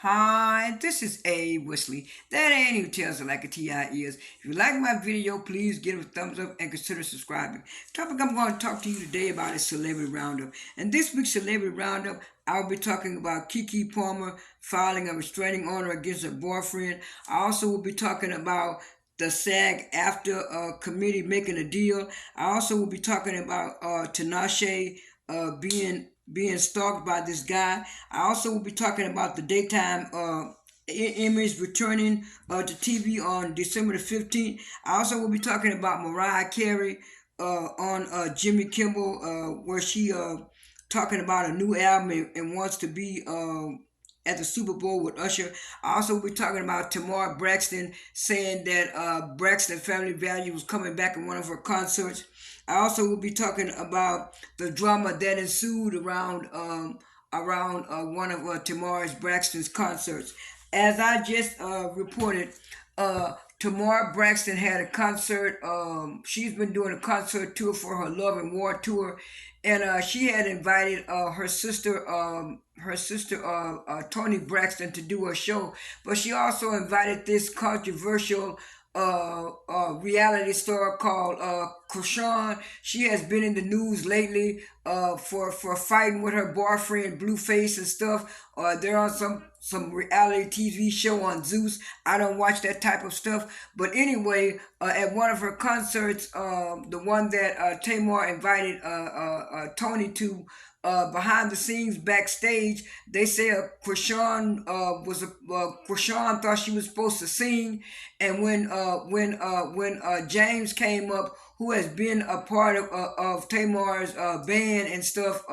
Hi, this is A. Wesley. That ain't who tells it like a TI is. If you like my video, please give it a thumbs up and consider subscribing. The topic I'm going to talk to you today about is Celebrity Roundup. And this week's Celebrity Roundup, I'll be talking about Keke Palmer filing a restraining order against her boyfriend. I also will be talking about the SAG after committee making a deal. I also will be talking about Tinashe being stalked by this guy. I also will be talking about the daytime Emmys returning to TV on December the 15th. I also will be talking about Mariah Carey on Jimmy Kimmel, where she talking about a new album and wants to be at the Super Bowl with Usher. I also will be talking about Tamar Braxton saying that Braxton Family Value was coming back in one of her concerts. I also will be talking about the drama that ensued around one of Tamar Braxton's concerts. As I just reported, Tamar Braxton had a concert. She's been doing a concert tour for her Love and War tour, and she had invited her sister Toni Braxton to do a show, but she also invited this controversial reality star called Krishan. She has been in the news lately for fighting with her boyfriend Blueface and stuff. They're on some reality TV show on Zeus. I don't watch that type of stuff, but anyway, at one of her concerts, the one that Tamar invited Tony to. Behind the scenes, backstage, they say Krishan thought she was supposed to sing, and when James came up, who has been a part of Tamar's band and stuff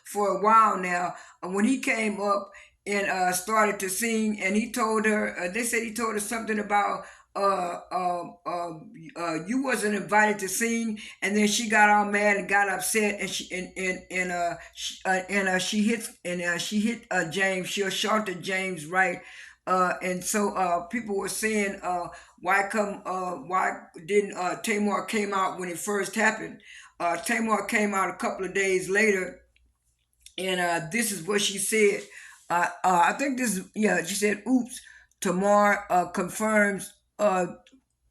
for a while now, when he came up and started to sing, and he told her, they said he told her something about you wasn't invited to sing, and then she got all mad and got upset, and she hit James. She assaulted James, right? And so people were saying, why didn't Tamar came out when it first happened? Tamar came out a couple of days later, and this is what she said. I think this, yeah, she said, "Oops." Tamar confirms that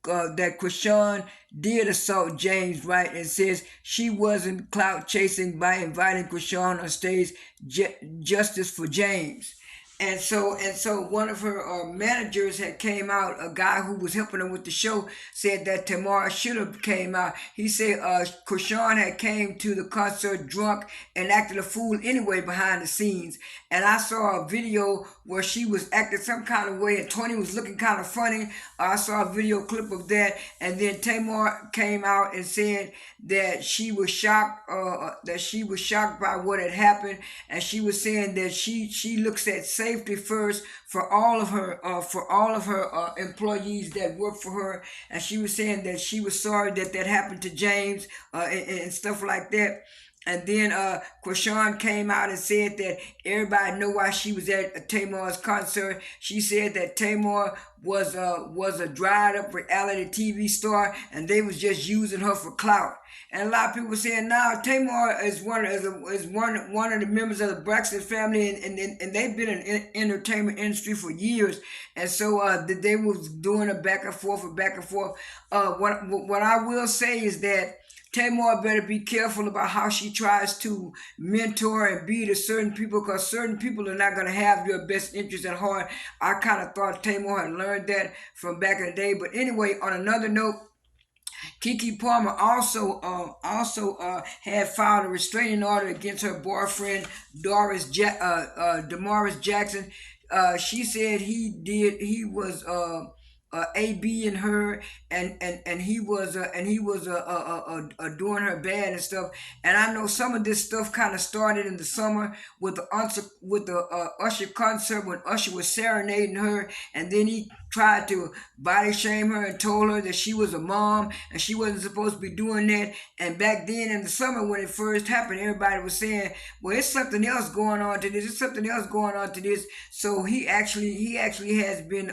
Krishan did assault James, right, and says she wasn't clout chasing by inviting Krishan on stage, justice for James. And so one of her managers had came out, a guy who was helping her with the show, said that Tamar should have came out. He said Krishan had came to the concert drunk and acted a fool anyway behind the scenes. And I saw a video where she was acting some kind of way and Tony was looking kind of funny. I saw a video clip of that, and then Tamar came out and said that she was shocked, by what had happened, and she was saying that she looks at safety first for all of her employees that work for her, and she was saying that she was sorry that happened to James and stuff like that. And then Krishan came out and said that everybody know why she was at Tamar's concert. She said that Tamar was a dried up reality TV star, and they was just using her for clout. And a lot of people were saying now Tamar is one of the members of the Braxton family, and they've been in the entertainment industry for years. And so they was doing a back and forth. What I will say is that Tamar better be careful about how she tries to mentor and be to certain people, because certain people are not going to have your best interest at heart. I kind of thought Tamar had learned that from back in the day. But anyway, on another note, Keke Palmer also had filed a restraining order against her boyfriend Darius Jackson. She said he was AB in her, and he was doing her bad and stuff. And I know some of this stuff kind of started in the summer with the Usher concert, when Usher was serenading her, and then he tried to body shame her and told her that she was a mom and she wasn't supposed to be doing that. And back then in the summer when it first happened, everybody was saying, well, it's something else going on to this. It's something else going on to this. So he actually has been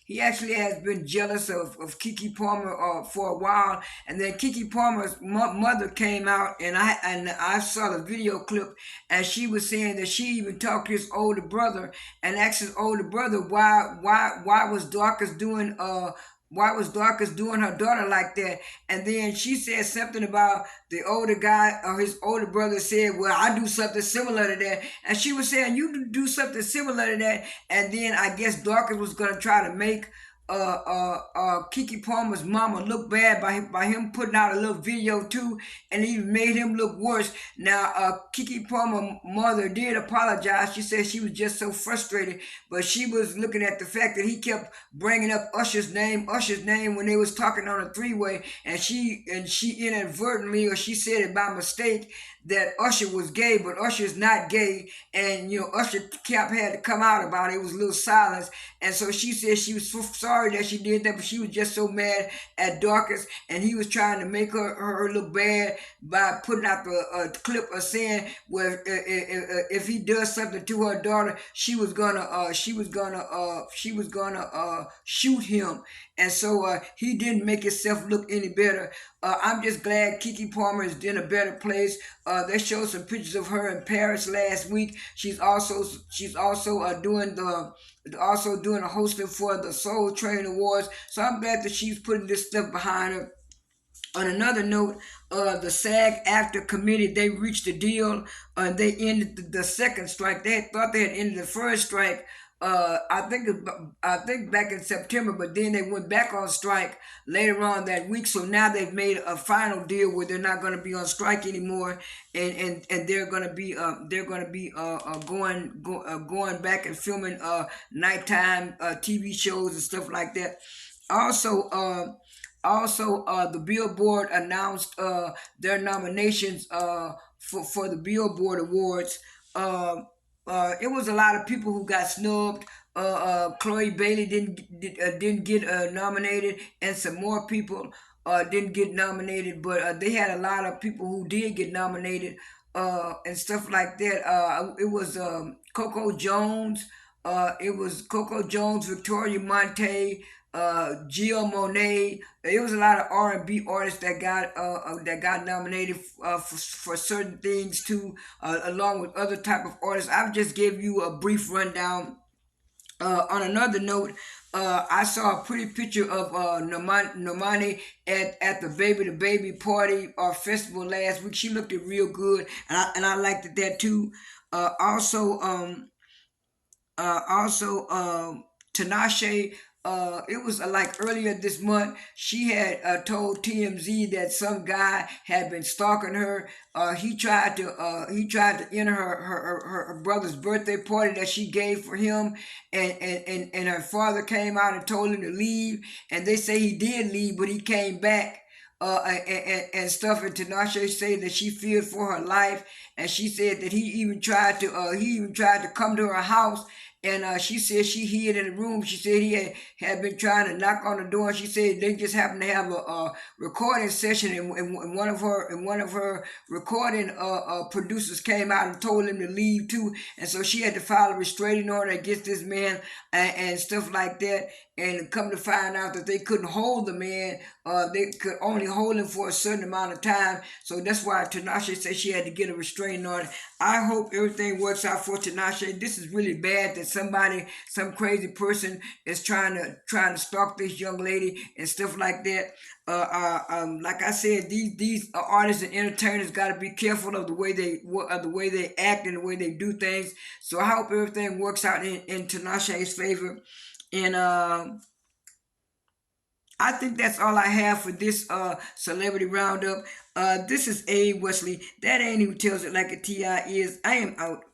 he actually has been jealous of Keke Palmer for a while, and then Keke Palmer's mother came out, and I saw the video clip, and she was saying that she even talked to his older brother and asked his older brother why was Dorcas doing her daughter like that? And then she said something about the older guy or his older brother said, "Well, I do something similar to that." And she was saying, "You do something similar to that." And then I guess Dorcas was gonna try to make Keke Palmer's mama look bad by him putting out a little video too, and he made him look worse. Now, Keke Palmer's mother did apologize. She said she was just so frustrated, but she was looking at the fact that he kept bringing up Usher's name when they was talking on a three-way, and she inadvertently, or she said it by mistake, that Usher was gay, but Usher's not gay, and Usher Cap had to come out about it. It was a little silence, and so she said she was so sorry that she did that, but she was just so mad at Dorcas, and he was trying to make her look bad by putting out the clip of saying, well, if he does something to her daughter, she was gonna shoot him, and so he didn't make himself look any better. I'm just glad Keke Palmer is in a better place. They showed some pictures of her in Paris last week. She's also doing a hosting for the Soul Train Awards. So I'm glad that she's putting this stuff behind her. On another note, the SAG after committee, they reached a deal and they ended the second strike. They thought they had ended the first strike. I think back in September, but then they went back on strike later on that week. So now they've made a final deal where they're not going to be on strike anymore, and they're going to be going back and filming nighttime TV shows and stuff like that. Also, the Billboard announced their nominations for the Billboard Awards. It was a lot of people who got snubbed. Chloe Bailey didn't get nominated, and some more people didn't get nominated. But they had a lot of people who did get nominated and stuff like that. It was Coco Jones. It was Coco Jones, Victoria Monte, Gio Monet. It was a lot of R&B artists that got nominated for certain things too, along with other type of artists. I've just gave you a brief rundown. On another note, I saw a pretty picture of Normani at the Baby the Baby party or festival last week. She looked it real good, and I liked it there too. Also, Tinashe, it was like earlier this month. She had told TMZ that some guy had been stalking her. He tried to enter her brother's birthday party that she gave for him, and her father came out and told him to leave. And they say he did leave, but he came back. And stuff. And Tinashe said that she feared for her life, and she said that he even tried to come to her house, and she said she hid in the room. She said he had been trying to knock on the door. And she said they just happened to have a recording session, and one of her recording producers came out and told him to leave too. And so she had to file a restraining order against this man and stuff like that. And come to find out that they couldn't hold the man, they could only hold him for a certain amount of time. So that's why Tinashe said she had to get a restraining order. I hope everything works out for Tinashe. This is really bad that some crazy person is trying to stalk this young lady and stuff like that. Like I said, these artists and entertainers got to be careful of the way they act and the way they do things. So I hope everything works out in Tinashe's favor. And I think that's all I have for this celebrity roundup. This is A. Wesley. That ain't who tells it like a Ti is. I am out.